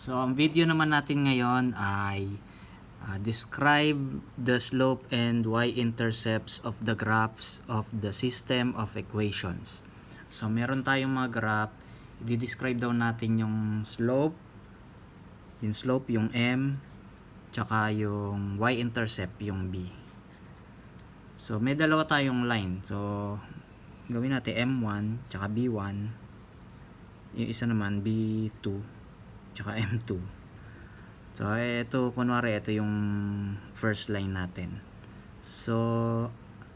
So, ang video naman natin ngayon ay describe the slope and y-intercepts of the graphs of the system of equations. So, meron tayong mga graph. I-describe daw natin yung slope, yung M, tsaka yung y-intercept, yung B. So, may dalawa tayong line. So, gawin natin M1, tsaka B1. Yung isa naman B2, tsaka M2. So, ito, kunwari, ito yung first line natin. So,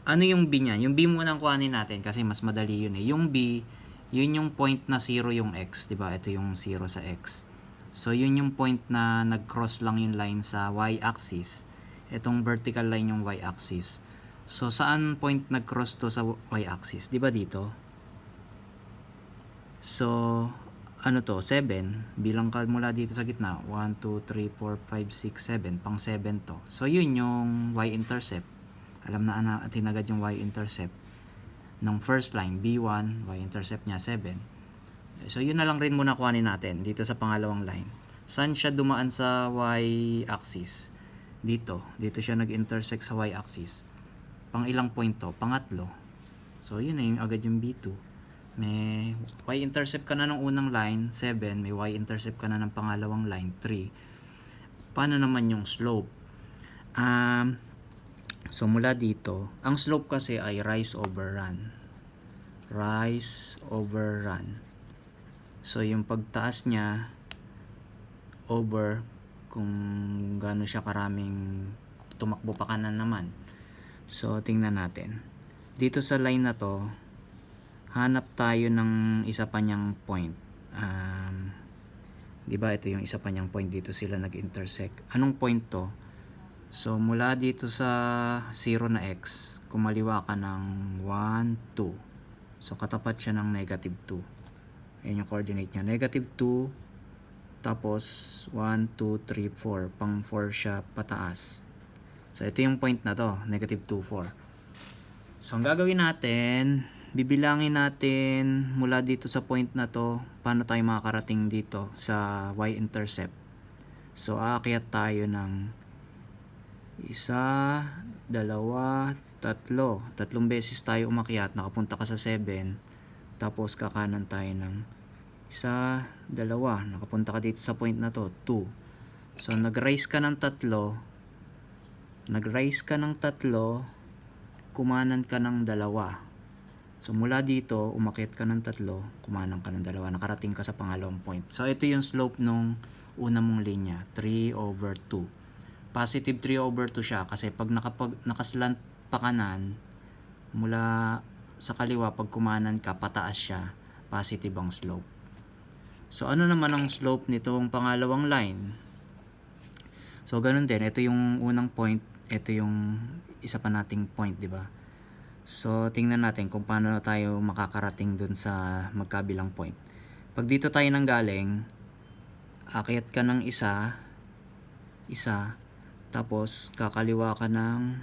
ano yung B niya? Yung B muna ang kuhanin natin kasi mas madali yun eh. Yung B, yun yung point na 0 yung X. Diba? Ito yung 0 sa X. So, yun yung point na nag-cross lang yung line sa Y-axis. Itong vertical line yung Y-axis. So, saan point nag-cross to sa Y-axis? Diba dito? So, ano to? 7. Bilang ka mula dito sa gitna. 1, 2, 3, 4, 5, 6, 7. Pang 7 to. So, yun yung y-intercept. Alam na natin agad yung y-intercept ng first line. B1, y-intercept niya 7. So, yun na lang rin muna kuhanin natin dito sa pangalawang line. Saan siya dumaan sa y-axis? Dito. Dito siya nag-intersect sa y-axis. Pang ilang point to? Pangatlo. So, yun na yung agad yung B2. May y-intercept ka na ng unang line, 7. May y-intercept ka na ng pangalawang line, 3. Paano naman yung slope? So, mula dito, ang slope kasi ay rise over run. Rise over run. So, yung pagtaas niya, over, kung gaano siya karaming tumakbo pa kanan naman. So, tingnan natin. Dito sa line na to, hanap tayo ng isa pa niyang point. Diba ito yung isa pa niyang point, dito sila nag-intersect. Anong point to? So mula dito sa 0 na x, kumaliwa ka ng 1, 2. So katapat siya ng negative 2. Ayan yung coordinate niya. Negative 2, tapos 1, 2, 3, 4. Pang 4 siya pataas. So ito yung point na to, negative 2, 4. So ang gagawin natin, bibilangin natin mula dito sa point na to, paano tayo makakarating dito sa y-intercept. So aakyat tayo ng 1, 2, 3. Tatlong beses tayo umakyat, nakapunta ka sa 7. Tapos kakanan tayo ng 1, 2. Nakapunta ka dito sa point na to, 2. So nag-rise ka ng 3. Kumanan ka ng 2. So mula dito, umakyat ka ng 3, kumanan ka ng 2, nakarating ka sa pangalawang point. So ito yung slope nung una mong linya, 3/2. Positive 3/2 siya kasi pag nakaslant pa kanan, mula sa kaliwa, pag kumanan ka, pataas siya, positive ang slope. So ano naman ang slope nitong pangalawang line? So ganun din, ito yung unang point, ito yung isa pa nating point, di ba? So tingnan natin kung paano tayo makakarating dun sa magkabilang point. Pag dito tayo nanggaling, akyat ka ng isa, tapos kakaliwa ka ng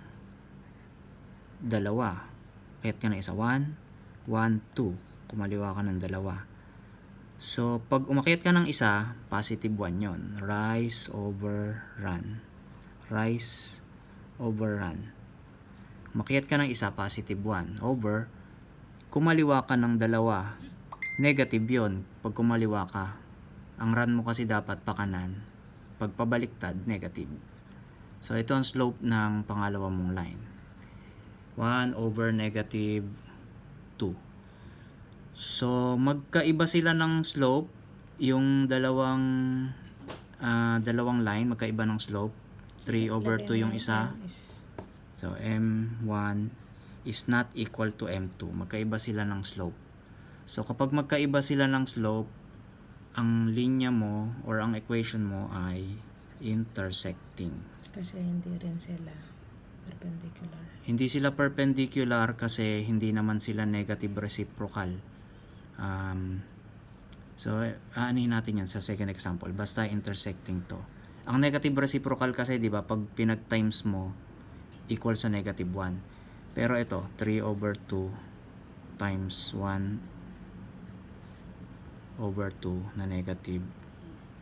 2. Akyat ka ng isa, 1, 1, 2. Kumaliwa ka ng 2. So pag umakyat ka ng isa, positive 1 yon. Rise over run. Rise over run. Umakyat ka ng isa, positive 1. Over, kumaliwa ka ng 2. Negative yon pag kumaliwa ka. Ang run mo kasi dapat pa kanan. Pag pabaliktad, negative. So ito ang slope ng pangalawa mong line. 1/-2. So magkaiba sila ng slope. Yung dalawang line, magkaiba ng slope. 3/2 yung isa. So M1 is not equal to M2. Magkaiba sila ng slope. So kapag magkaiba sila ng slope, ang linya mo or ang equation mo ay intersecting. Kasi hindi rin sila perpendicular. Hindi sila perpendicular kasi hindi naman sila negative reciprocal. So aanin natin yan sa second example. Basta intersecting to. Ang negative reciprocal kasi, di ba, pag pinag-times mo, equal sa negative 1. Pero ito, 3/2 times 1/2 na negative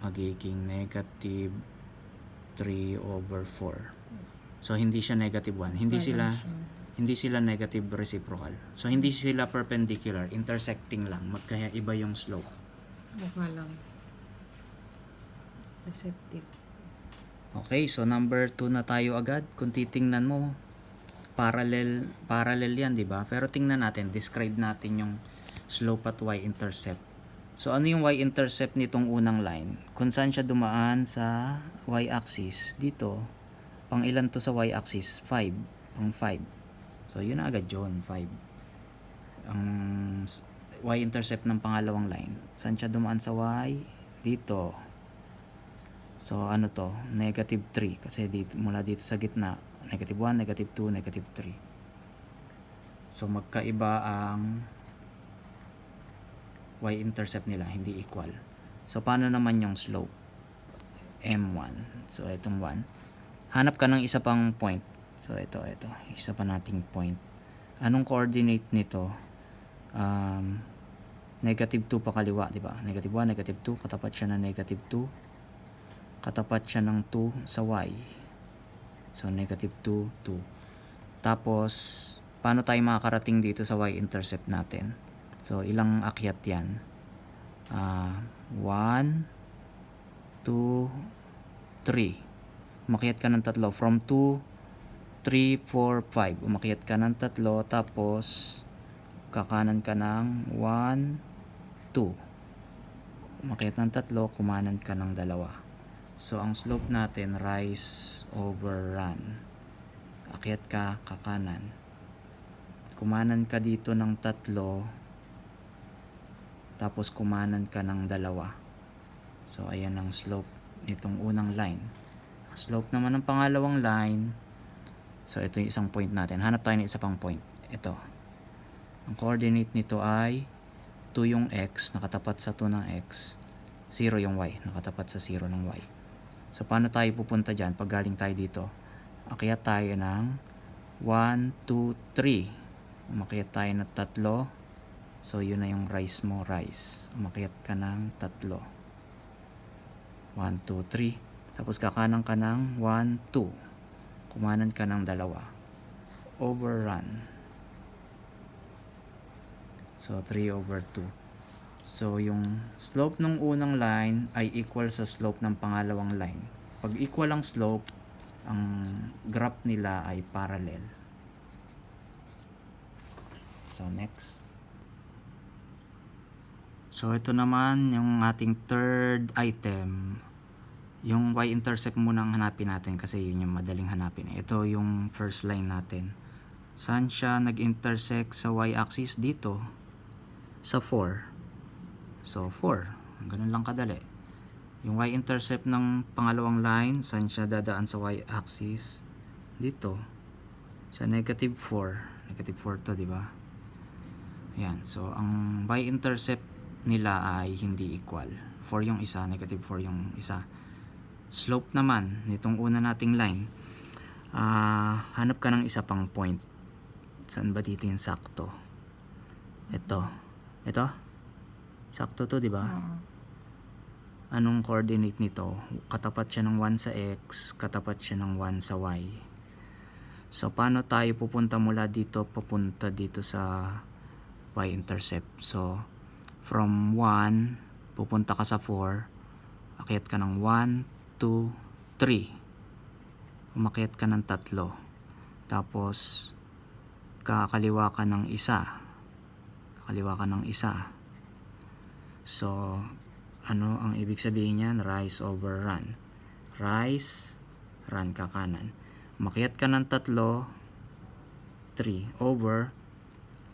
magiging negative 3 over 4. So hindi siya negative 1. Hindi sila negative reciprocal. So hindi sila perpendicular, intersecting lang. Kaya iba yung slope. Mukha lang. Deceptive. Okay, so number 2 na tayo agad. Kung titingnan mo, parallel yan, di ba? Pero tingnan natin, describe natin yung slope at y-intercept. So ano yung y-intercept nitong unang line? Kung saan siya dumaan sa y-axis, dito, pang ilan to sa y-axis? 5. Pang 5. So yun na agad yun, 5. Ang y-intercept ng pangalawang line. Saan siya dumaan sa y? Dito. So ano to? Negative 3. Kasi dito, mula dito sa gitna, negative 1, negative 2, negative 3. So magkaiba ang y-intercept nila, hindi equal. So paano naman yung slope? M1. So itong 1. Hanap ka ng isa pang point. So ito. Isa pa nating point. Anong coordinate nito? Negative 2 pa kaliwa, di ba? Negative 1, negative 2. Katapat siya ng negative 2. Katapat siya ng 2 sa y. So negative 2, 2. Tapos, paano tayo makakarating dito sa y-intercept natin? So, ilang akyat yan? 1, 2, 3. Umakyat ka ng 3. From 2, 3, 4, 5. Umakyat ka ng 3. Tapos, kakanan ka ng 1, 2. Umakyat ng 3. Kumanan ka ng 2. So, ang slope natin, rise over run. Akyat ka, kakanan. Kumanan ka dito ng 3. Tapos kumanan ka ng 2. So ayan ang slope nitong unang line. Ang slope naman ng pangalawang line, so ito yung isang point natin. Hanap tayo ng isa pang point. Ito. Ang coordinate nito ay 2 yung x, nakatapat sa 2 ng x. 0 yung y, nakatapat sa 0 ng y. So paano tayo pupunta dyan pag galing tayo dito? Akyat tayo ng 1, 2, 3. Umakyat tayo ng 3. So, yun na yung rise mo, rise. Umakyat ka ng 3. 1, 2, 3. Tapos kakanan ka ng 1, 2. Kumanan ka ng 2. Overrun. So, 3 over 2. So, yung slope ng unang line ay equal sa slope ng pangalawang line. Pag equal ang slope, ang graph nila ay parallel. So, next. So, ito naman yung ating third item. Yung y-intercept muna ang hanapin natin kasi yun yung madaling hanapin. Ito yung first line natin. Saan siya nag-intersect sa y-axis? Dito. Sa 4. So, 4. Ganun lang kadali. Yung y-intercept ng pangalawang line, saan siya dadaan sa y-axis? Dito. Sa negative 4. Negative 4 to, di ba? Ayan. So, ang y-intercept nila ay hindi equal. 4 yung isa, negative 4 yung isa. Slope naman nitong una nating line, hanap ka ng isa pang point. Saan ba dito yung sakto? Ito. Sakto to, di ba? Anong coordinate nito? Katapat siya ng 1 sa x, katapat siya ng 1 sa y. So paano tayo pupunta mula dito papunta dito sa y-intercept? So from 1, pupunta ka sa 4, akyat ka ng 1, 2, 3. Umakyat ka ng 3. Tapos, kakaliwa ka ng isa. So, ano ang ibig sabihin niyan? Rise over run. Rise, run ka kanan. Umakyat ka ng 3, 3, over,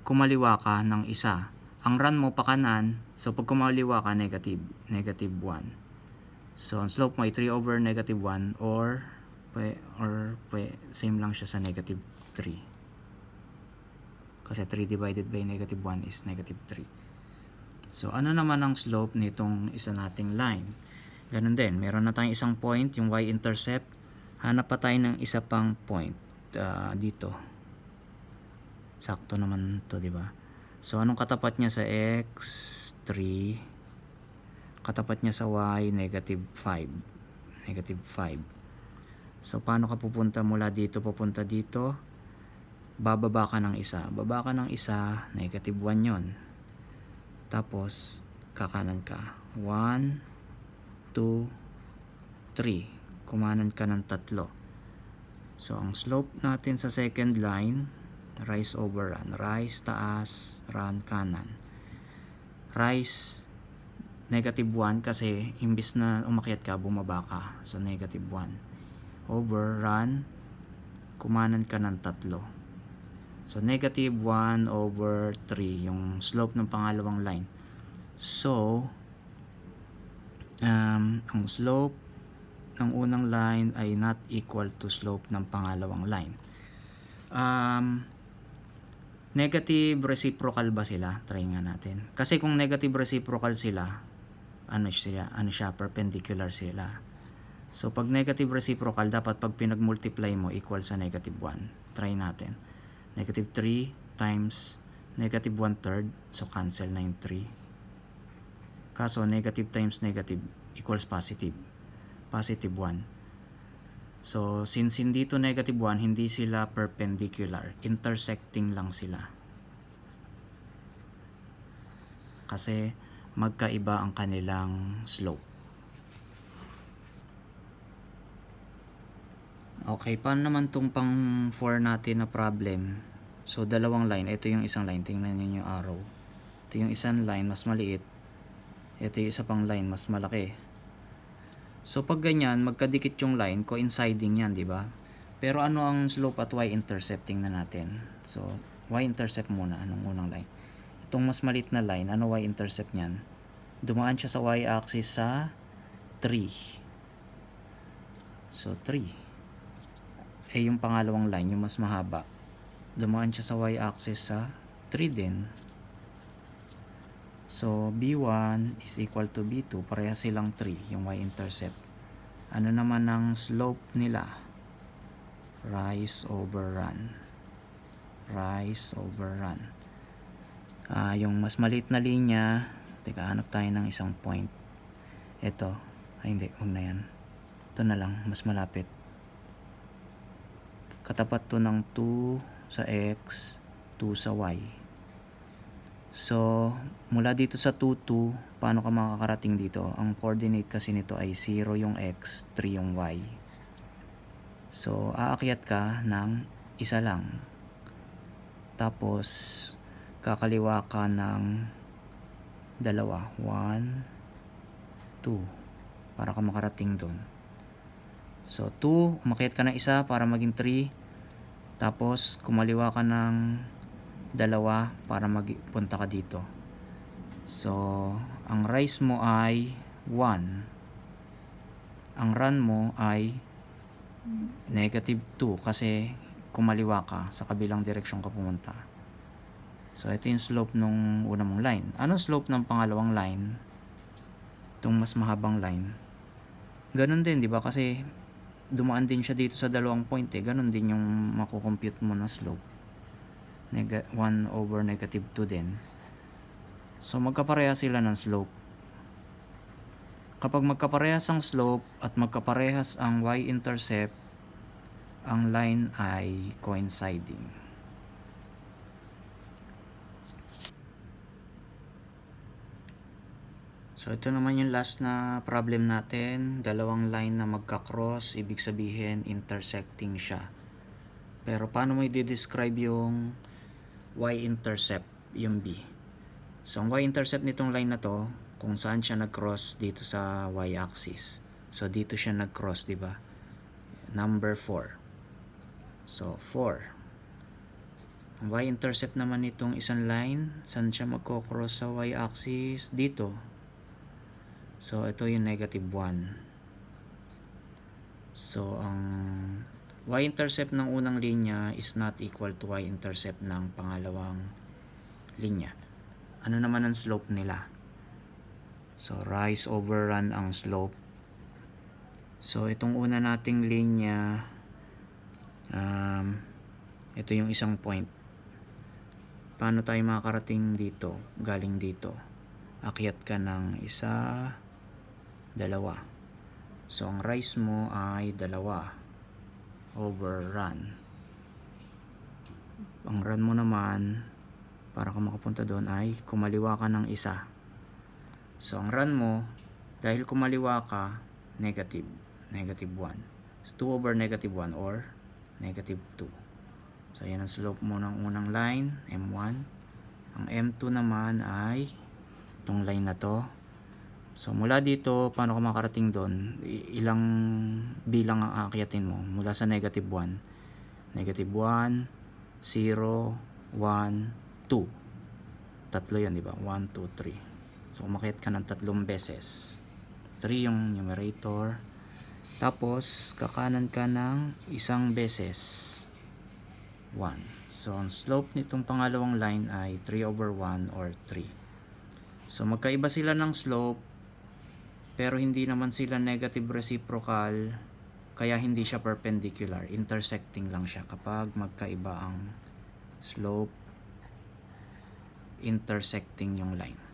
kumaliwa ka ng isa. Ang run mo pa kanan, so pag kumaliwa ka, negative 1. So, ang slope mo ay 3 over negative 1 or same lang siya sa negative 3. Kasi 3 divided by negative 1 is negative 3. So, ano naman ang slope nitong isa nating line? Ganun din, meron na tayong isang point, yung y-intercept. Hanap pa tayo ng isa pang point dito. Sakto naman to, di ba? So, anong katapat niya sa x? 3. Katapat niya sa y, negative 5. Negative 5. So, paano ka pupunta mula dito papunta dito? Bababa ka ng isa. Baba ka ng isa, negative 1 yon. Tapos, kakanan ka. 1, 2, 3. Kumanan ka ng 3. So, ang slope natin sa second line, rise over run. Rise, taas, run, kanan. Rise, negative 1 kasi imbis na umakyat ka, bumaba ka. So, negative 1. Over, run, kumanan ka ng 3. So, negative 1 over 3, yung slope ng pangalawang line. So, ang slope ng unang line ay not equal to slope ng pangalawang line. Negative reciprocal ba sila? Try nga natin. Kasi kung negative reciprocal sila, ano siya, perpendicular sila. So, pag negative reciprocal, dapat pag pinag-multiply mo, equal sa negative 1. Try natin. Negative 3 times negative 1/3. So, cancel na yung 3. Kaso, negative times negative equals positive. Positive 1. So, since hindi to negative 1, hindi sila perpendicular. Intersecting lang sila. Kasi, magkaiba ang kanilang slope. Okay, paano naman itong pang 4 natin na problem? So, dalawang line. Ito yung isang line. Tingnan nyo yung arrow. Ito yung isang line, mas maliit. Ito yung isa pang line, mas malaki. So, pag ganyan, magkadikit yung line, coinciding yan, di ba? Pero ano ang slope at y-intercepting na natin? So, y-intercept muna, anong unang line? Itong mas maliit na line, ano y-intercept niyan? Dumaan siya sa y-axis sa 3. So, 3. Eh, yung pangalawang line, yung mas mahaba, dumaan siya sa y-axis sa 3 din. So, B1 is equal to B2. Pareha silang 3, yung y-intercept. Ano naman ang slope nila? Rise over run. Rise over run. Yung mas maliit na linya, teka, hanap tayo ng isang point. Ito. Ay, hindi. Huwag na yan. Ito na lang. Mas malapit. Katapat to ng 2 sa x, 2 sa y. So, mula dito sa 2, 2, paano ka makakarating dito? Ang coordinate kasi nito ay 0 yung x, 3 yung y. So, aakyat ka ng isa lang. Tapos, kakaliwa ka ng dalawa. 1, 2. Para ka makarating doon. So, 2, umakyat ka ng isa para maging 3. Tapos, kumaliwa ka ng dalawa para magpunta ka dito. So, ang rise mo ay 1. Ang run mo ay negative 2 kasi kumaliwa ka, sa kabilang direksyon ka pumunta. So, ito yung slope nung una mong line. Anong slope ng pangalawang line? Itong mas mahabang line. Ganon din, di ba? Kasi dumaan din siya dito sa dalawang point eh. Ganon din yung makukompute mo na slope. 1 over negative 2 din. So, magkapareha sila ng slope. Kapag magkaparehas ang slope at magkaparehas ang y-intercept, ang line ay coinciding. So, ito naman yung last na problem natin. Dalawang line na magka-cross, ibig sabihin intersecting siya. Pero paano mo i-describe yung y-intercept, yung B? So, ang y-intercept nitong line na to, kung saan siya nag-cross dito sa y-axis. So, dito siya nag-cross, di ba? Number 4. So, 4. Ang y-intercept naman nitong isang line, saan siya magko-cross sa y-axis? Dito. So, ito yung negative 1. So, ang y-intercept ng unang linya is not equal to y-intercept ng pangalawang linya. Ano naman ang slope nila? So, rise over run ang slope. So, itong una nating linya, ito yung isang point. Paano tayo makakarating dito? Galing dito. Akyat ka ng isa, dalawa. So ang rise mo ay dalawa over run. Ang run mo naman, para ka makapunta doon, ay kumaliwa ka ng isa. So ang run mo, dahil kumaliwa ka, negative 1. So 2 over negative 1 or negative 2. So yan ang slope mo ng unang line, M1. Ang M2 naman ay itong line na to. So mula dito, paano ka makarating doon? Ilang bilang ang aakyatin mo mula sa negative 1? Negative 1, 0, 1, 2. Tatlo yan, di ba? 1, 2, 3. So umakyat ka ng 3 beses. 3 yung numerator. Tapos kakanan ka ng isang beses. 1. So ang slope nitong pangalawang line ay 3 over 1 or 3. So magkaiba sila ng slope, pero hindi naman sila negative reciprocal, kaya hindi siya perpendicular. Intersecting lang siya kapag magkaiba ang slope, intersecting yung line.